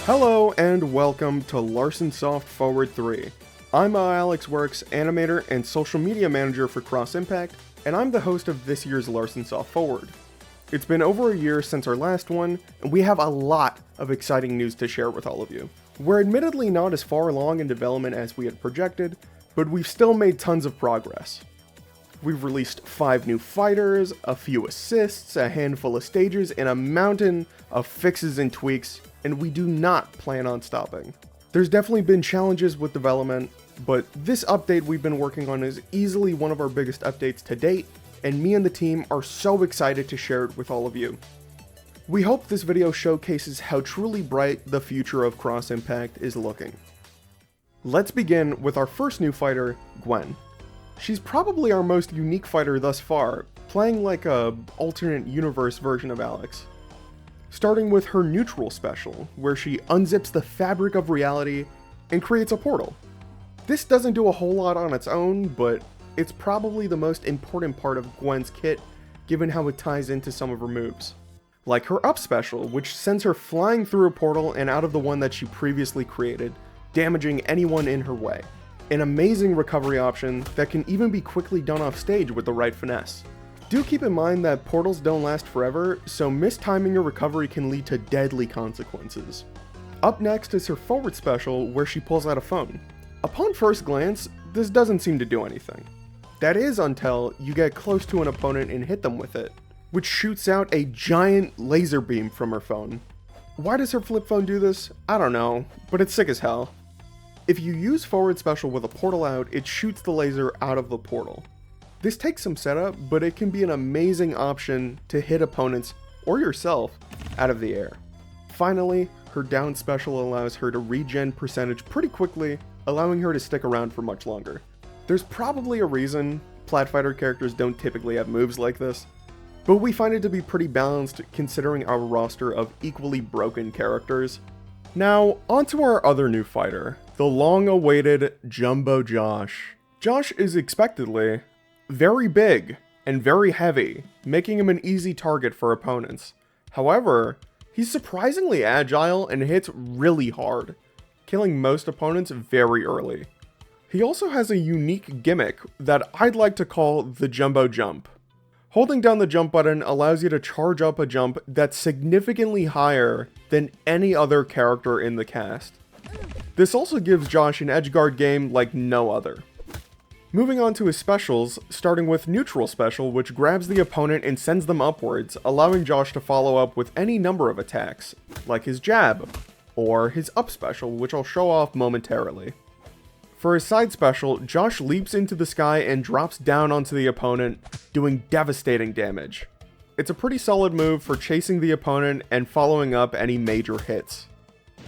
Hello and welcome to Larsonsoft Forward 3. I'm Alex Works, animator and social media manager for Cross Impact, and I'm the host of this year's Larsonsoft Forward. It's been over a year since our last one, and we have a lot of exciting news to share with all of you. We're admittedly not as far along in development as we had projected, but we've still made tons of progress. We've released 5 new fighters, a few assists, a handful of stages, and a mountain of fixes and tweaks, and we do not plan on stopping. There's definitely been challenges with development, but this update we've been working on is easily one of our biggest updates to date, and me and the team are so excited to share it with all of you. We hope this video showcases how truly bright the future of Cross Impact is looking. Let's begin with our first new fighter, Gwen. She's probably our most unique fighter thus far, playing like a alternate universe version of Alex. Starting with her neutral special, where she unzips the fabric of reality and creates a portal. This doesn't do a whole lot on its own, but it's probably the most important part of Gwen's kit, given how it ties into some of her moves. Like her up special, which sends her flying through a portal and out of the one that she previously created, damaging anyone in her way. An amazing recovery option that can even be quickly done off stage with the right finesse. Do keep in mind that portals don't last forever, so mistiming your recovery can lead to deadly consequences. Up next is her forward special, where she pulls out a phone. Upon first glance, this doesn't seem to do anything. That is until you get close to an opponent and hit them with it, which shoots out a giant laser beam from her phone. Why does her flip phone do this? I don't know, but it's sick as hell. If you use forward special with a portal out, it shoots the laser out of the portal. This takes some setup, but it can be an amazing option to hit opponents, or yourself, out of the air. Finally, her down special allows her to regen percentage pretty quickly, allowing her to stick around for much longer. There's probably a reason Plat Fighter characters don't typically have moves like this, but we find it to be pretty balanced considering our roster of equally broken characters. Now, onto our other new fighter, the long-awaited Jumbo Josh. Josh is expectedly very big and very heavy, making him an easy target for opponents. However, he's surprisingly agile and hits really hard, killing most opponents very early. He also has a unique gimmick that I'd like to call the Jumbo Jump. Holding down the jump button allows you to charge up a jump that's significantly higher than any other character in the cast. This also gives Josh an edgeguard game like no other. Moving on to his specials, starting with neutral special, which grabs the opponent and sends them upwards, allowing Josh to follow up with any number of attacks, like his jab, or his up special, which I'll show off momentarily. For his side special, Josh leaps into the sky and drops down onto the opponent, doing devastating damage. It's a pretty solid move for chasing the opponent and following up any major hits.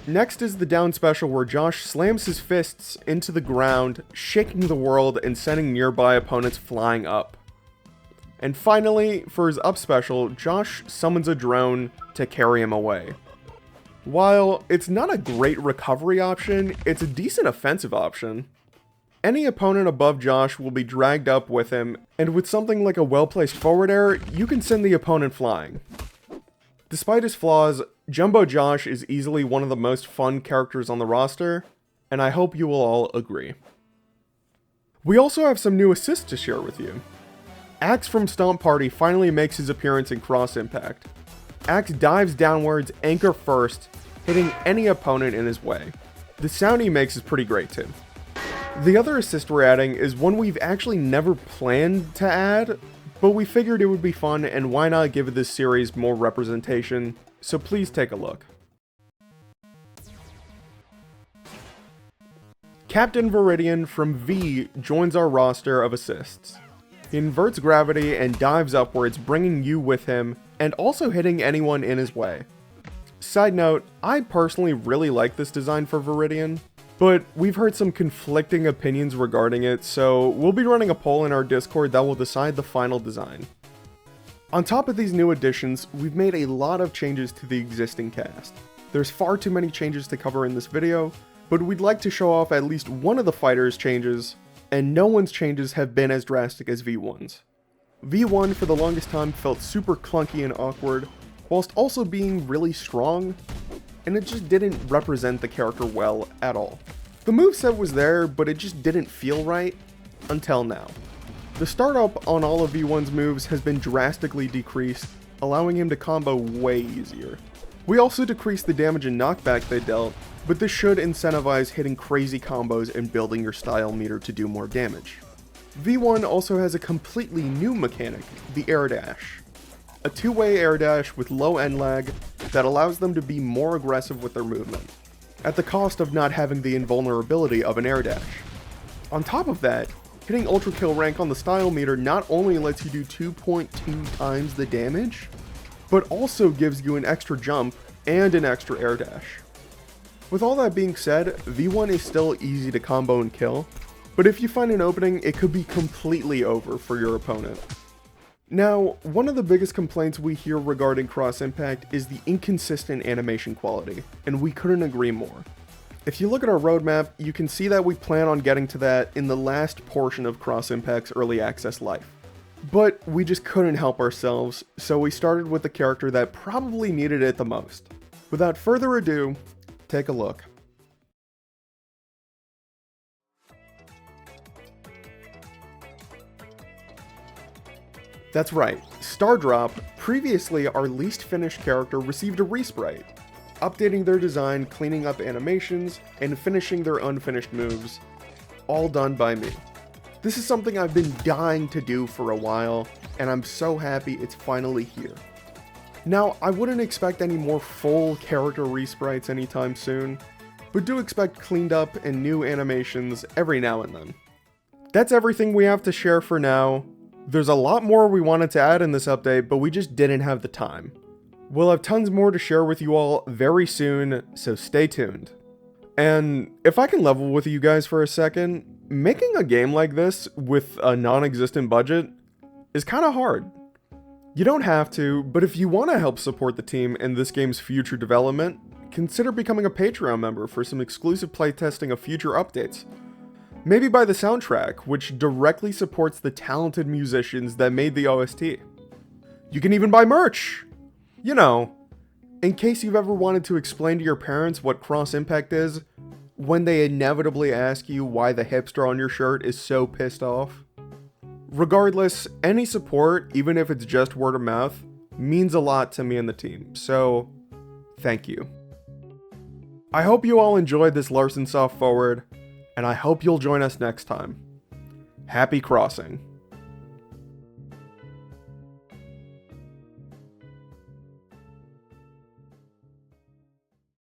Next is the down special, where Josh slams his fists into the ground, shaking the world and sending nearby opponents flying up. And finally, for his up special, Josh summons a drone to carry him away. While it's not a great recovery option, it's a decent offensive option. Any opponent above Josh will be dragged up with him, and with something like a well-placed forward air, you can send the opponent flying. Despite his flaws, Jumbo Josh is easily one of the most fun characters on the roster, and I hope you will all agree. We also have some new assists to share with you. Axe from Stomp Party finally makes his appearance in Cross Impact. Axe dives downwards, anchor first, hitting any opponent in his way. The sound he makes is pretty great too. The other assist we're adding is one we've actually never planned to add, but we figured it would be fun and why not give this series more representation, so please take a look. Captain Viridian from V joins our roster of assists. He inverts gravity and dives upwards, bringing you with him, and also hitting anyone in his way. Side note, I personally really like this design for Viridian, but we've heard some conflicting opinions regarding it, so we'll be running a poll in our Discord that will decide the final design. On top of these new additions, we've made a lot of changes to the existing cast. There's far too many changes to cover in this video, but we'd like to show off at least one of the fighters' changes, and no one's changes have been as drastic as V1's. V1 for the longest time felt super clunky and awkward, whilst also being really strong. and it just didn't represent the character well at all. The moveset was there, but it just didn't feel right until now. The startup on all of V1's moves has been drastically decreased, allowing him to combo way easier. We also decreased the damage and knockback they dealt, but this should incentivize hitting crazy combos and building your style meter to do more damage. V1 also has a completely new mechanic, the air dash. A two-way air dash with low end lag that allows them to be more aggressive with their movement, at the cost of not having the invulnerability of an air dash. On top of that, hitting ultra kill rank on the style meter not only lets you do 2.2 times the damage, but also gives you an extra jump and an extra air dash. With all that being said, V1 is still easy to combo and kill, but if you find an opening, it could be completely over for your opponent. Now, one of the biggest complaints we hear regarding Cross Impact is the inconsistent animation quality, and we couldn't agree more. If you look at our roadmap, you can see that we plan on getting to that in the last portion of Cross Impact's early access life. But we just couldn't help ourselves, so we started with the character that probably needed it the most. Without further ado, take a look. That's right, Stardrop, previously our least finished character, received a resprite, updating their design, cleaning up animations, and finishing their unfinished moves, all done by me. This is something I've been dying to do for a while, and I'm so happy it's finally here. Now, I wouldn't expect any more full character resprites anytime soon, but do expect cleaned up and new animations every now and then. That's everything we have to share for now. There's a lot more we wanted to add in this update, but we just didn't have the time. We'll have tons more to share with you all very soon, so stay tuned. And if I can level with you guys for a second, making a game like this with a non-existent budget is kind of hard. You don't have to, but if you want to help support the team and this game's future development, consider becoming a Patreon member for some exclusive playtesting of future updates. Maybe buy the soundtrack, which directly supports the talented musicians that made the OST. You can even buy merch! You know, in case you've ever wanted to explain to your parents what Cross Impact is, when they inevitably ask you why the hipster on your shirt is so pissed off. Regardless, any support, even if it's just word of mouth, means a lot to me and the team, so thank you. I hope you all enjoyed this Larsonsoft Forward, and I hope you'll join us next time. Happy crossing.